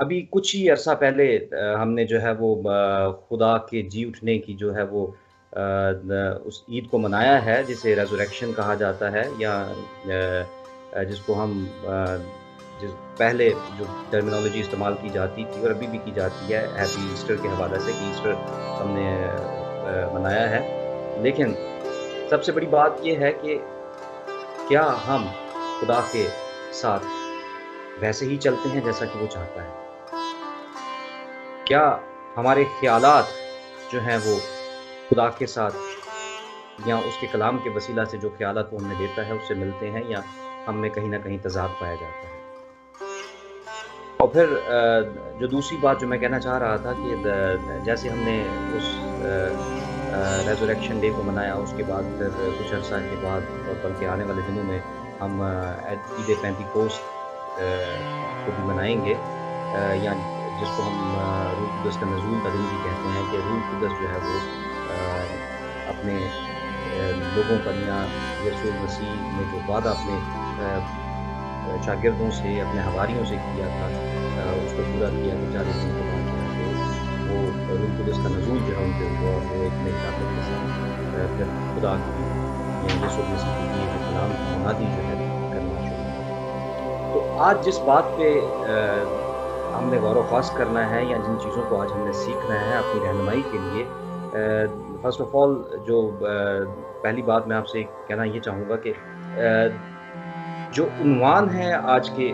ابھی کچھ ہی عرصہ پہلے ہم نے جو ہے وہ خدا کے جی اٹھنے کی جو ہے وہ اس عید کو منایا ہے جسے ریزوریکشن کہا جاتا ہے، یا جس کو ہم جس پہلے جو ٹرمینالوجی استعمال کی جاتی تھی اور ابھی بھی کی جاتی ہے ہیپی ایسٹر کے حوالے سے، کہ ایسٹر ہم نے منایا ہے۔ لیکن سب سے بڑی بات یہ ہے کہ کیا ہم خدا کے ساتھ ویسے ہی چلتے ہیں جیسا کہ وہ چاہتا ہے؟ کیا ہمارے خیالات جو ہیں وہ خدا کے ساتھ یا اس کے کلام کے وسیلہ سے جو خیالات وہ ہمیں دیتا ہے اس سے ملتے ہیں، یا ہم میں کہیں نہ کہیں تضاد پایا جاتا ہے؟ اور پھر جو دوسری بات جو میں کہنا چاہ رہا تھا کہ جیسے ہم نے اس ریزوریکشن ڈے کو منایا، اس کے بعد پھر کچھ عرصہ کے بعد اور بلکہ آنے والے دنوں میں ہم عید پینتیکوست کو بھی منائیں گے، یا جس کو ہم روح القدس کا نزول کا دن بھی کہتے ہیں، کہ روح القدس جو ہے وہ اپنے لوگوں پر، یا یسوع مسیح نے جو وعدہ اپنے شاگردوں سے، اپنے حواریوں سے کیا تھا، اس کو پورا کیا کہ 40 دن کے بعد جو ہے وہ روح القدس کا نزول جو ہے ان پہ ہوا، اور وہ ایک نئی طاقت کے ساتھ پھر خدا کی یسوع مسیح کی دیے ہوئے کلام کی منادی جو ہے کرنا شروع کی۔ تو آج جس بات پہ ہم نے غور و خوض کرنا ہے، یا جن چیزوں کو آج ہم نے سیکھنا ہے اپنی رہنمائی کے لیے، فرسٹ آف آل جو پہلی بات میں آپ سے کہنا یہ چاہوں گا کہ جو عنوان ہے آج کے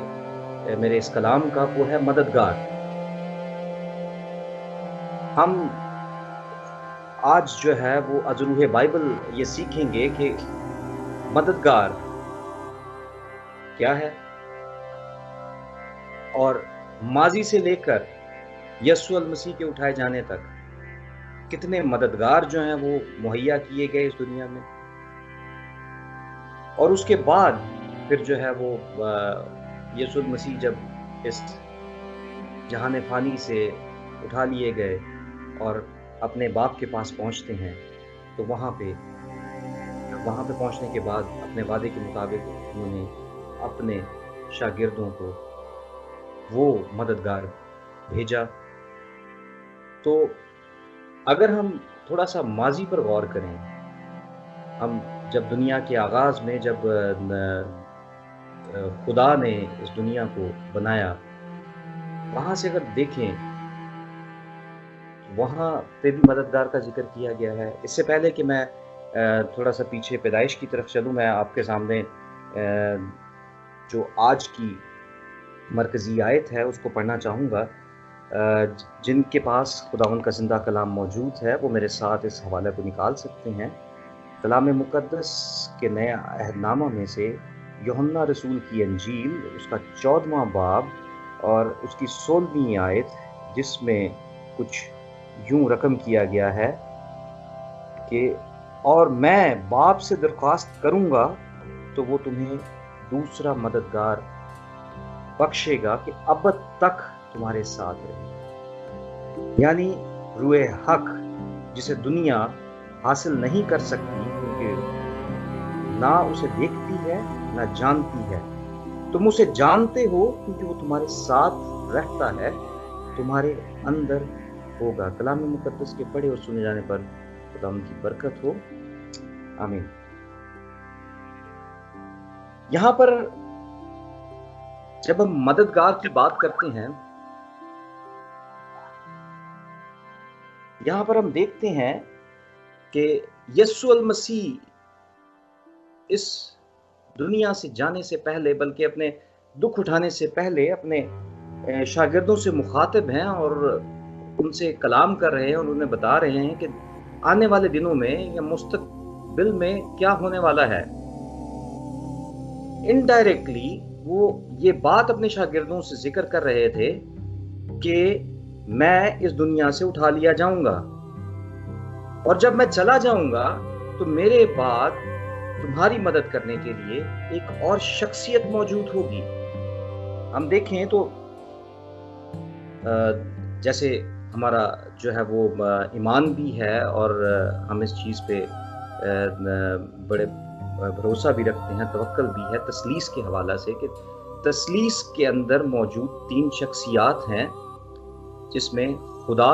میرے اس کلام کا، وہ ہے مددگار۔ ہم آج جو ہے وہ از روح بائبل یہ سیکھیں گے کہ مددگار کیا ہے، اور ماضی سے لے کر یسوع المسیح کے اٹھائے جانے تک کتنے مددگار جو ہیں وہ مہیا کیے گئے اس دنیا میں، اور اس کے بعد پھر جو ہے وہ یسوع المسیح جب اس جہان فانی سے اٹھا لیے گئے اور اپنے باپ کے پاس پہنچتے ہیں، تو وہاں پہ پہنچنے کے بعد اپنے وعدے کے مطابق انہوں نے اپنے شاگردوں کو وہ مددگار بھیجا۔ تو اگر ہم تھوڑا سا ماضی پر غور کریں، ہم جب دنیا کے آغاز میں جب خدا نے اس دنیا کو بنایا، وہاں سے اگر دیکھیں وہاں پہ بھی مددگار کا ذکر کیا گیا ہے۔ اس سے پہلے کہ میں تھوڑا سا پیچھے پیدائش کی طرف چلوں، میں آپ کے سامنے جو آج کی مرکزی آیت ہے اس کو پڑھنا چاہوں گا۔ جن کے پاس خداوند کا زندہ کلام موجود ہے وہ میرے ساتھ اس حوالے کو نکال سکتے ہیں۔ کلام مقدس کے نئے عہد نامہ میں سے یوحنا رسول کی انجیل، اس کا 14واں باب اور اس کی 16ویں آیت، جس میں کچھ یوں رقم کیا گیا ہے کہ اور میں باپ سے درخواست کروں گا تو وہ تمہیں دوسرا مددگار بخشے گا کہ ابد تک تمہارے ساتھ رہے، یعنی روح حق، جسے دنیا حاصل نہیں کر سکتی کیونکہ نہ اسے دیکھتی ہے نہ جانتی ہے۔ تم اسے جانتے ہو کیونکہ وہ تمہارے ساتھ رہتا ہے، تمہارے اندر ہوگا۔ کلام مقدس کے پڑھے اور سنے جانے پر خدا ان کی برکت ہو، آمین۔ یہاں پر جب ہم مددگار کی بات کرتے ہیں، یہاں پر ہم دیکھتے ہیں کہ یسوع المسیح اس دنیا سے جانے سے پہلے، بلکہ اپنے دکھ اٹھانے سے پہلے، اپنے شاگردوں سے مخاطب ہیں اور ان سے کلام کر رہے ہیں، اور انہیں بتا رہے ہیں کہ آنے والے دنوں میں یا مستقبل میں کیا ہونے والا ہے۔ انڈائریکٹلی وہ یہ بات اپنے شاگردوں سے ذکر کر رہے تھے کہ میں اس دنیا سے اٹھا لیا جاؤں گا، اور جب میں چلا جاؤں گا تو میرے بعد تمہاری مدد کرنے کے لیے ایک اور شخصیت موجود ہوگی۔ ہم دیکھیں تو جیسے ہمارا جو ہے وہ ایمان بھی ہے، اور ہم اس چیز پہ بڑے بھروسہ بھی رکھتے ہیں، توکل بھی ہے تثلیث کے حوالہ سے، کہ تثلیث کے اندر موجود 3 شخصیات ہیں، جس میں خدا،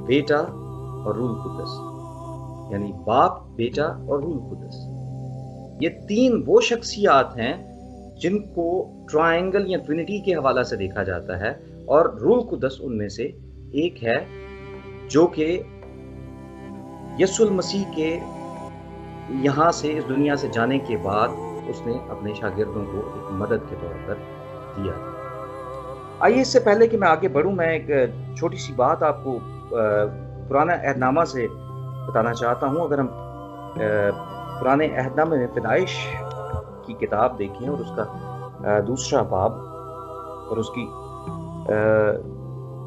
بیٹا اور روح القدس، یعنی باپ، بیٹا اور روح القدس۔ یہ 3 وہ شخصیات ہیں جن کو ٹرائنگل یا ٹرینٹی کے حوالے سے دیکھا جاتا ہے، اور روح القدس ان میں سے ایک ہے، جو کہ یسوع المسیح کے یہاں سے اس دنیا سے جانے کے بعد اس نے اپنے شاگردوں کو ایک مدد کے طور پر دیا تھا۔ آئیے اس سے پہلے کہ میں آگے بڑھوں، میں ایک چھوٹی سی بات آپ کو پرانا عہد نامہ سے بتانا چاہتا ہوں۔ اگر ہم پرانے عہد نامے میں پیدائش کی کتاب دیکھیں اور اس کا 2 باب اور اس کی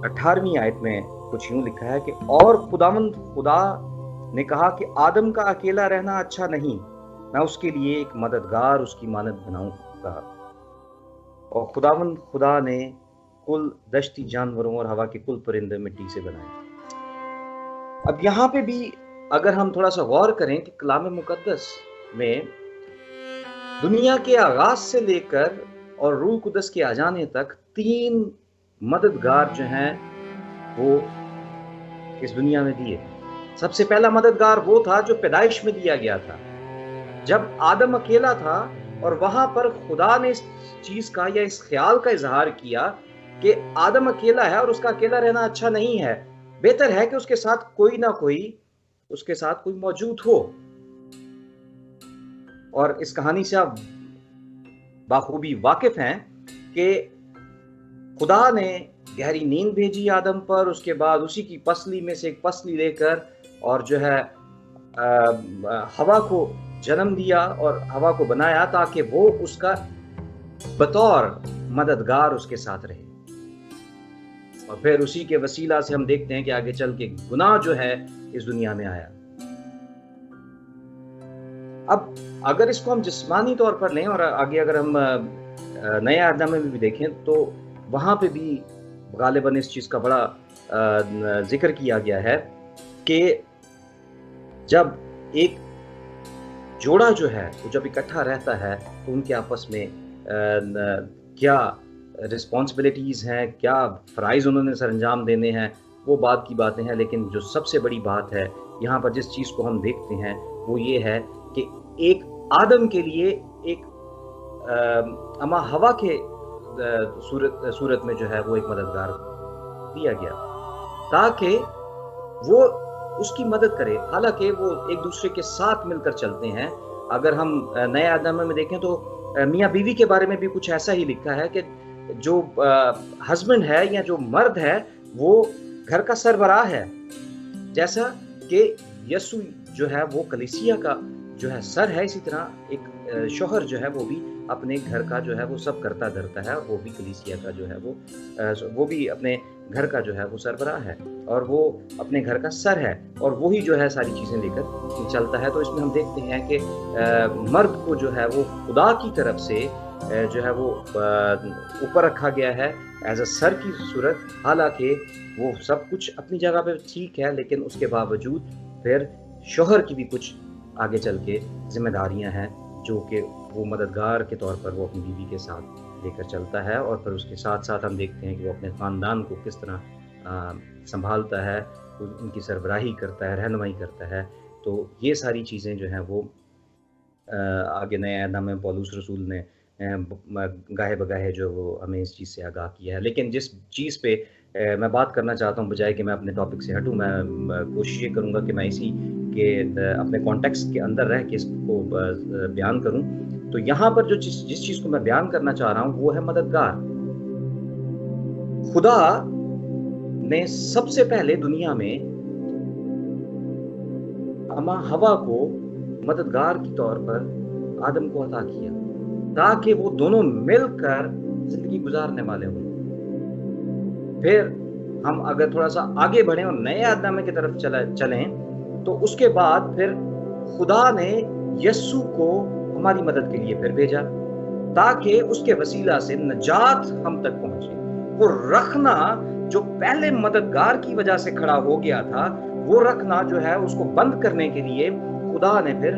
18ویں آیت میں کچھ یوں لکھا ہے کہ اور خداوند خدا نے کہا کہ آدم کا اکیلا رہنا اچھا نہیں، میں اس کے لیے ایک مددگار اس کی مانند بناؤں گا۔ اور خداوند خدا نے کل دشتی جانوروں اور ہوا کے کل پرندے مٹی سے بنائے۔ اب یہاں پہ بھی اگر ہم تھوڑا سا غور کریں کہ کلام مقدس میں دنیا کے آغاز سے لے کر اور روح القدس کے آ جانے تک 3 مددگار جو ہیں وہ اس دنیا میں دیے۔ سب سے پہلا مددگار وہ تھا جو پیدائش میں دیا گیا تھا، جب آدم اکیلا تھا، اور وہاں پر خدا نے اس چیز کا یا اس خیال کا اظہار کیا کہ آدم اکیلا ہے اور اس کا اکیلا رہنا اچھا نہیں ہے، بہتر ہے کہ اس کے ساتھ کوئی نہ کوئی موجود ہو۔ اور اس کہانی سے آپ بخوبی واقف ہیں کہ خدا نے گہری نیند بھیجی آدم پر، اس کے بعد اسی کی پسلی میں سے ایک پسلی لے کر اور جو ہے ہوا کو جنم دیا اور ہوا کو بنایا تاکہ وہ اس کا بطور مددگار اس کے ساتھ رہے۔ اور پھر اسی کے وسیلہ سے ہم دیکھتے ہیں کہ آگے چل کے گناہ جو ہے اس دنیا میں آیا۔ اب اگر اس کو ہم جسمانی طور پر لیں اور آگے اگر ہم نئے عہد نامے میں بھی دیکھیں تو وہاں پہ بھی غالباً اس چیز کا بڑا ذکر کیا گیا ہے کہ جب ایک جوڑا جو ہے وہ جب اکٹھا رہتا ہے تو ان کے آپس میں کیا رسپانسبلٹیز ہیں، کیا فرائض انہوں نے سر انجام دینے ہیں، وہ بات کی باتیں ہیں۔ لیکن جو سب سے بڑی بات ہے یہاں پر جس چیز کو ہم دیکھتے ہیں وہ یہ ہے کہ ایک آدم کے لیے ایک اما ہوا کے صورت میں جو ہے وہ ایک مددگار دیا گیا تاکہ وہ اس کی مدد کرے، حالانکہ وہ ایک دوسرے کے ساتھ مل کر چلتے ہیں۔ اگر ہم نئے عہد نامے میں دیکھیں تو میاں بیوی کے بارے میں بھی کچھ ایسا ہی لکھا ہے کہ جو ہسبینڈ ہے یا جو مرد ہے وہ گھر کا سربراہ ہے، جیسا کہ یسوع جو ہے وہ کلیسیا کا جو ہے سر ہے، اسی طرح ایک شوہر جو ہے وہ بھی اپنے گھر کا جو ہے وہ سب کرتا دھرتا ہے، وہ بھی کلیسیا کا جو ہے وہ بھی اپنے گھر کا جو ہے وہ سربراہ ہے اور وہ اپنے گھر کا سر ہے، اور وہی جو ہے ساری چیزیں لے کر چلتا ہے۔ تو اس میں ہم دیکھتے ہیں کہ مرد کو جو ہے وہ خدا کی طرف سے جو ہے وہ اوپر رکھا گیا ہے ایز اے سر کی صورت، حالانکہ وہ سب کچھ اپنی جگہ پہ ٹھیک ہے، لیکن اس کے باوجود پھر شوہر کی بھی کچھ آگے چل کے ذمہ داریاں ہیں جو کہ وہ مددگار کے طور پر وہ اپنی بیوی کے ساتھ لے کر چلتا ہے، اور پھر اس کے ساتھ ساتھ ہم دیکھتے ہیں کہ وہ اپنے خاندان کو کس طرح سنبھالتا ہے، ان کی سربراہی کرتا ہے، رہنمائی کرتا ہے۔ تو یہ ساری چیزیں جو ہیں وہ آگے نئے عہد نامے میں پولس رسول نے گاہے بگاہے جو وہ ہمیں اس چیز سے آگاہ کیا ہے۔ لیکن جس چیز پہ میں بات کرنا چاہتا ہوں، بجائے کہ میں اپنے ٹاپک سے ہٹوں، میں کوشش یہ کروں گا کہ میں اسی کے اپنے کانٹیکسٹ کے اندر رہ کے اس کو بیان کروں۔ تو یہاں پر جس چیز کو میں بیان کرنا چاہ رہا ہوں وہ ہے مددگار۔ خدا نے سب سے پہلے دنیا میں اما ہوا کو مددگار کے طور پر آدم کو عطا کیا تاکہ وہ دونوں مل کر زندگی گزارنے والے ہوں۔ پھر ہم اگر تھوڑا سا آگے بڑھیں اور نئے عہد نامے کی طرف چلیں تو اس کے بعد پھر خدا نے یسوع کو ہماری مدد کے لیے پھر بھیجا تاکہ اس کے وسیلہ سے نجات ہم تک پہنچے۔ وہ رکھنا جو پہلے مددگار کی وجہ سے کھڑا ہو گیا تھا، وہ رکھنا جو ہے اس کو بند کرنے کے لیے خدا نے پھر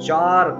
4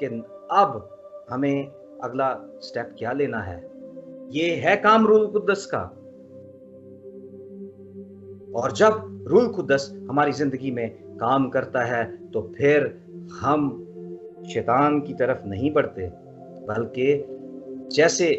کہ اب ہمیں اگلا سٹیپ کیا لینا ہے. یہ ہے کام روح القدس کا. اور جب روح القدس ہماری زندگی میں کام کرتا ہے تو پھر ہم شیطان کی طرف نہیں بڑھتے، بلکہ جیسے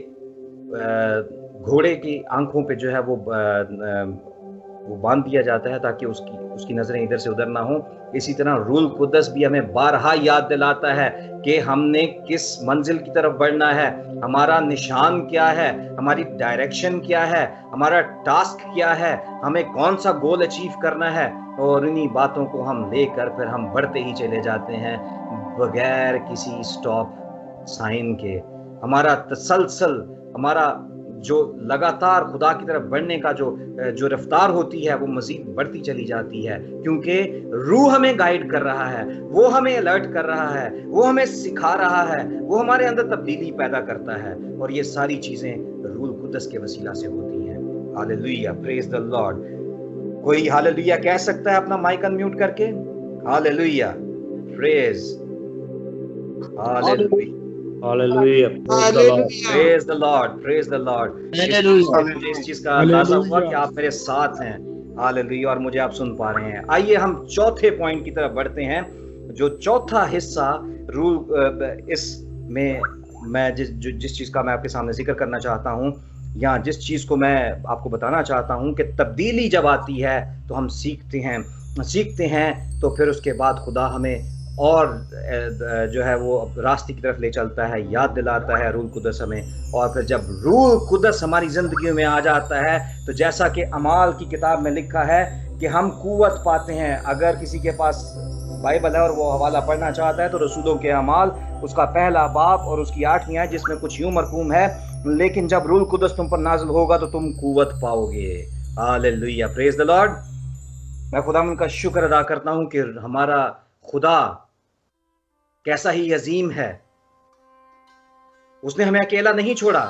گھوڑے کی آنکھوں پہ جو ہے وہ باندھ دیا جاتا ہے تاکہ اس کی نظریں ادھر سے ادھر نہ ہوں، اسی طرح روح القدس بھی ہمیں بارہا یاد دلاتا ہے کہ ہم نے کس منزل کی طرف بڑھنا ہے، ہمارا نشان کیا ہے، ہماری ڈائریکشن کیا ہے، ہمارا ٹاسک کیا ہے، ہمیں کون سا گول اچیو کرنا ہے. اور انہی باتوں کو ہم لے کر پھر ہم بڑھتے ہی چلے جاتے ہیں بغیر کسی سٹاپ سائن کے. ہمارا تسلسل، ہمارا جو لگاتار خدا کی طرف بڑھنے کا جو رفتار ہوتی ہے وہ مزید بڑھتی چلی جاتی ہے، کیونکہ روح ہمیں گائیڈ کر رہا ہے، وہ ہمیں الرٹ کر رہا ہے، وہ ہمیں سکھا رہا ہے، وہ ہمارے اندر تبدیلی پیدا کرتا ہے. اور یہ ساری چیزیں روح القدس کے وسیلہ سے ہوتی ہیں. ہاللیلویہ، پریز دا لارڈ. کوئی ہاللیلویہ کہہ سکتا ہے اپنا مائک انمیوٹ کر کے؟ Hallelujah, praise, hallelujah, Hallelujah. Praise the Lord. Praise the Lord, praise the Lord. مجھے اس چیز کا اندازہ ہوا کہ آپ میرے ساتھ ہیں. ہاللیلویہ، اور مجھے آپ سن پا رہے ہیں. آئیے ہم چوتھے پوائنٹ کی طرف بڑھتے ہیں. جو چوتھا حصہ اس میں جس چیز کا میں آپ کے سامنے ذکر کرنا چاہتا ہوں، یا جس چیز کو میں آپ کو بتانا چاہتا ہوں کہ تبدیلی جب آتی ہے تو ہم سیکھتے ہیں تو پھر اس کے بعد خدا ہمیں اور جو ہے وہ راستے کی طرف لے چلتا ہے، یاد دلاتا ہے روح القدس ہمیں. اور پھر جب روح القدس ہماری زندگیوں میں آ جاتا ہے تو جیسا کہ اعمال کی کتاب میں لکھا ہے کہ ہم قوت پاتے ہیں. اگر کسی کے پاس بائبل ہے اور وہ حوالہ پڑھنا چاہتا ہے تو رسولوں کے اعمال اس کا پہلا باب اور اس کی 8ویں آیت، جس میں کچھ یوں مرقوم ہے، لیکن جب روح القدس تم پر نازل ہوگا تو تم قوت پاؤ گے. ہاللیلویہ، پریز دی لارڈ. میں خداوند کا شکر ادا کرتا ہوں کہ ہمارا خدا کیسا ہی عظیم ہے. اس نے ہمیں اکیلا نہیں چھوڑا،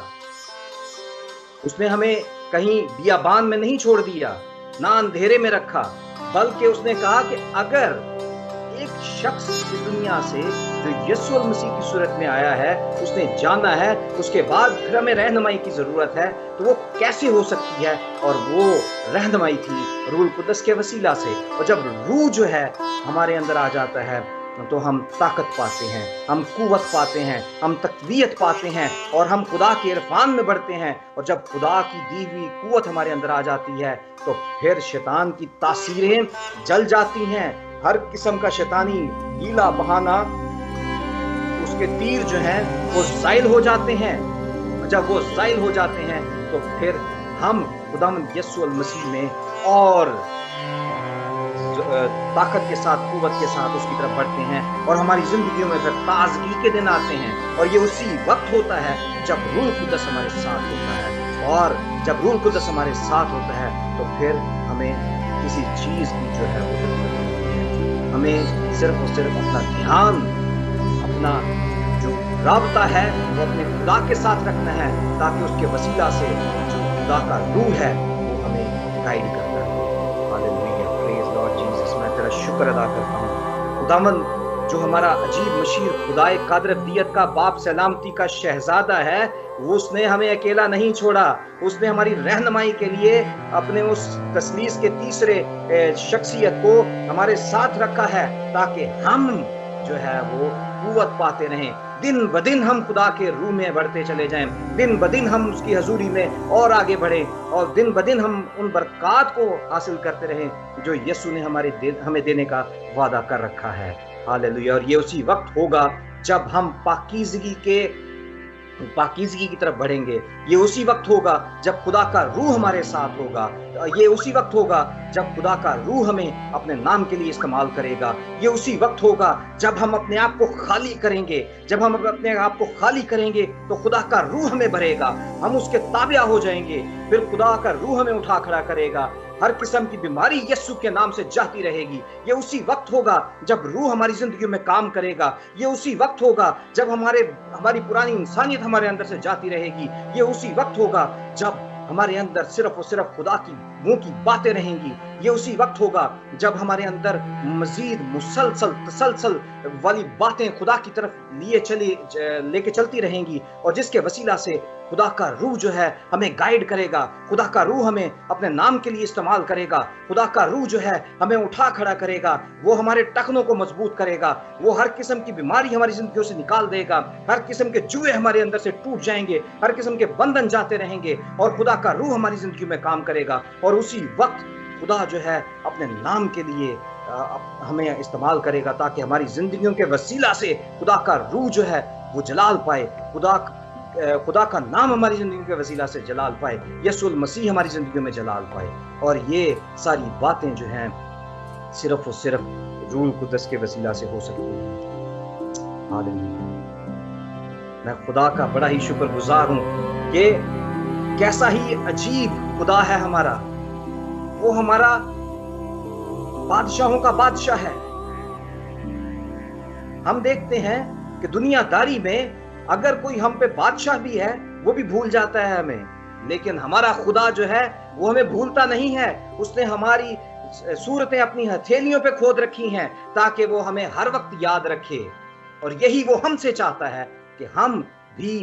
اس نے ہمیں کہیں بیابان میں نہیں چھوڑ دیا، نہ اندھیرے میں رکھا، بلکہ اس نے کہا کہ اگر ایک شخص اس دنیا سے جو یسوع المسیح کی صورت میں آیا ہے اس نے جانا ہے، اس کے بعد پھر ہمیں رہنمائی کی ضرورت ہے، تو وہ کیسے ہو سکتی ہے؟ اور وہ رہنمائی تھی روح القدس کے وسیلہ سے. اور جب روح جو ہے ہمارے اندر آ جاتا ہے تو ہم طاقت پاتے ہیں، ہم قوت پاتے ہیں، ہم تقویت پاتے ہیں، اور ہم خدا کے عرفان میں بڑھتے ہیں. اور جب خدا کی دی ہوئی قوت ہمارے اندر آ جاتی ہے تو پھر شیطان کی تاثیریں جل جاتی ہیں. ہر قسم کا شیطانی ہیلا بہانہ، اس کے تیر جو ہیں وہ زائل ہو جاتے ہیں. جب وہ زائل ہو جاتے ہیں تو پھر ہم خداوند یسوع المسیح میں اور طاقت کے ساتھ، قوت کے ساتھ اس کی طرف بڑھتے ہیں، اور ہماری زندگیوں میں پھر تازگی کے دن آتے ہیں. اور یہ اسی وقت ہوتا ہے جب روح القدس ہمارے ساتھ ہوتا ہے. اور جب روح القدس ہمارے ساتھ ہوتا ہے تو پھر ہمیں کسی چیز کی جو ہے وہ ضرورت ہوتی ہے. ہمیں صرف اور صرف اپنا دھیان، اپنا جو رابطہ ہے وہ اپنے خدا کے ساتھ رکھنا ہے، تاکہ اس کے وسیلہ سے جو خدا کا روح ہے وہ ہمیں گائیڈ کرتا ہے. ہاللیلویہ، پریز لارڈ جیسس. میں تیرا شکر ادا کرتا ہوں خداوند، جو ہمارا عجیب مشیر خدائے قادر ابدیت کا باپ سلامتی کا شہزادہ ہے، وہ اس نے ہمیں اکیلا نہیں چھوڑا. اس نے ہماری رہنمائی کے لیے اپنے اس تثلیث کے تیسرے شخصیت کو ہمارے ساتھ رکھا ہے، تاکہ ہم جو ہے وہ قوت پاتے رہیں. دن بدن ہم خدا کے روح میں بڑھتے چلے جائیں، دن بدن ہم اس کی حضوری میں اور آگے بڑھیں، اور دن بدن ہم ان برکات کو حاصل کرتے رہیں جو یسوع نے ہمیں دینے کا وعدہ کر رکھا ہے. ہاللیلویہ. اور یہ اسی وقت ہوگا جب ہم پاکیزگی کی طرف بڑھیں گے. یہ اسی وقت ہوگا جب خدا کا روح ہمارے ساتھ ہوگا. یہ اسی وقت ہوگا جب خدا کا روح ہمیں اپنے نام کے لیے استعمال کرے گا. یہ اسی وقت ہوگا جب ہم اپنے آپ کو خالی کریں گے. جب ہم اپنے آپ کو خالی کریں گے تو خدا کا روح ہمیں بھرے گا، ہم اس کے تابع ہو جائیں گے. پھر خدا کا روح ہمیں اٹھا کھڑا کرے گا. ہر قسم کی بیماری یسوع کے نام سے جاتی رہے گی. یہ اسی وقت ہوگا جب روح ہماری زندگیوں میں کام کرے گا. یہ اسی وقت ہوگا جب ہماری پرانی انسانیت ہمارے اندر سے جاتی رہے گی. یہ اسی وقت ہوگا جب ہمارے اندر صرف اور صرف خدا کی منہ کی باتیں رہیں گی. یہ اسی وقت ہوگا جب ہمارے اندر مزید مسلسل تسلسل والی باتیں خدا کی طرف لے کے چلتی رہیں گی، اور جس کے وسیلہ سے خدا کا روح جو ہے ہمیں گائیڈ کرے گا، خدا کا روح ہمیں اپنے نام کے لیے استعمال کرے گا، خدا کا روح جو ہے ہمیں اٹھا کھڑا کرے گا، وہ ہمارے ٹخنوں کو مضبوط کرے گا، وہ ہر قسم کی بیماری ہماری زندگیوں سے نکال دے گا، ہر قسم کے جوئے ہمارے اندر سے ٹوٹ جائیں گے، ہر قسم کے بندھن جاتے رہیں گے، اور خدا کا روح ہماری زندگی میں کام کرے گا، اور اسی وقت خدا جو ہے اپنے نام کے لیے ہمیں استعمال کرے گا، تاکہ ہماری زندگیوں کے وسیلہ سے خدا کا روح جو ہے وہ جلال پائے، خدا کا نام ہماری زندگی کے وسیلہ سے جلال پائے، یسوع المسیح ہماری زندگیوں میں جلال پائے، اور یہ ساری باتیں جو ہیں صرف اور صرف روح القدس کے وسیلہ سے ہو سکتی ہیں۔ ہاللیلویہ۔ میں خدا کا بڑا ہی شکر گزار ہوں کہ کیسا ہی عجیب خدا ہے ہمارا، وہ ہمارا بادشاہوں کا بادشاہ ہے۔ ہم دیکھتے ہیں کہ دنیا داری میں اگر کوئی ہم پہ بادشاہ بھی ہے وہ بھی بھول جاتا ہے ہمیں، لیکن ہمارا خدا جو ہے وہ ہمیں بھولتا نہیں ہے، اس نے ہماری صورتیں اپنی ہتھیلیوں پہ کھود رکھی ہیں تاکہ وہ ہمیں ہر وقت یاد رکھے، اور یہی وہ ہم سے چاہتا ہے کہ ہم بھی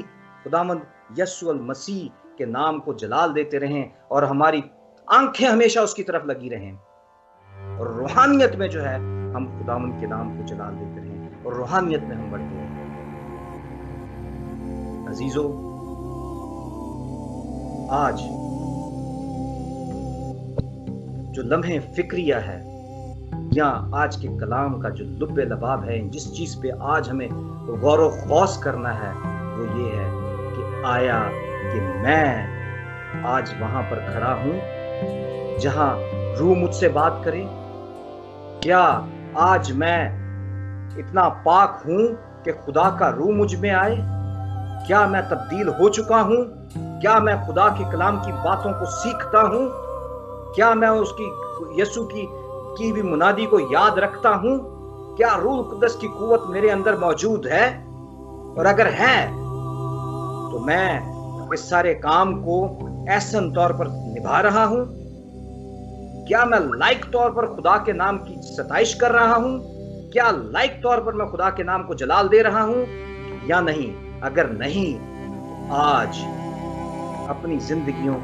خداوند یسوع المسیح کے نام کو جلال دیتے رہیں، اور ہماری آنکھیں ہمیشہ اس کی طرف لگی رہیں، اور روحانیت میں جو ہے ہم خداوند کے نام کو جلال دیتے رہیں، اور روحانیت میں ہم بڑھتے رہیں۔ عزیزو، آج جو لمحے فکریہ ہے یا آج کے کلام کا جو لب لباب ہے، جس چیز پہ آج ہمیں غور و خوض کرنا ہے، وہ یہ ہے کہ آیا کہ میں آج وہاں پر کھڑا ہوں جہاں روح مجھ سے بات کرے؟ کیا آج میں اتنا پاک ہوں کہ خدا کا روح مجھ میں آئے؟ کیا میں تبدیل ہو چکا ہوں؟ کیا میں خدا کے کلام کی باتوں کو سیکھتا ہوں؟ کیا میں اس کی یسوع کی بھی منادی کو یاد رکھتا ہوں؟ کیا روح القدس کی قوت میرے اندر موجود ہے؟ اور اگر ہے تو میں اس سارے کام کو احسن طور پر نبھا رہا ہوں؟ کیا میں لائق طور پر خدا کے نام کی ستائش کر رہا ہوں؟ کیا لائق طور پر میں خدا کے نام کو جلال دے رہا ہوں یا نہیں؟ اگر نہیں تو آج اپنی زندگیوں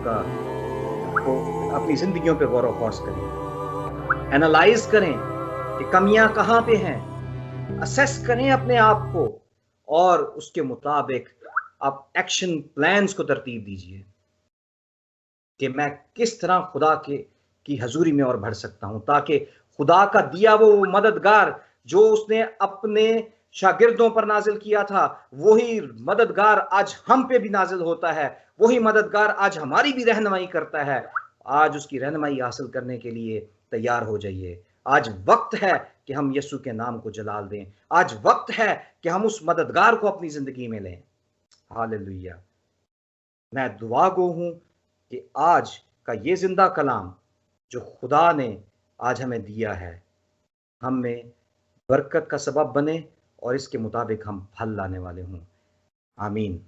پہ غور و خوض کریں، اینالائز کریں کہ کمیاں کہاں پہ ہیں، اسیس کریں اپنے آپ کو، اور اس کے مطابق آپ ایکشن پلانز کو ترتیب دیجیے کہ میں کس طرح خدا کی حضوری میں اور بڑھ سکتا ہوں، تاکہ خدا کا دیا وہ مددگار جو اس نے اپنے شاگردوں پر نازل کیا تھا، وہی مددگار آج ہم پہ بھی نازل ہوتا ہے، وہی مددگار آج ہماری بھی رہنمائی کرتا ہے۔ آج اس کی رہنمائی حاصل کرنے کے لیے تیار ہو جائیے۔ آج وقت ہے کہ ہم یسوع کے نام کو جلال دیں، آج وقت ہے کہ ہم اس مددگار کو اپنی زندگی میں لیں۔ ہاللیلویہ۔ میں دعا گو ہوں کہ آج کا یہ زندہ کلام جو خدا نے آج ہمیں دیا ہے ہم میں برکت کا سبب بنے، اور اس کے مطابق ہم پھل لانے والے ہوں۔ آمین۔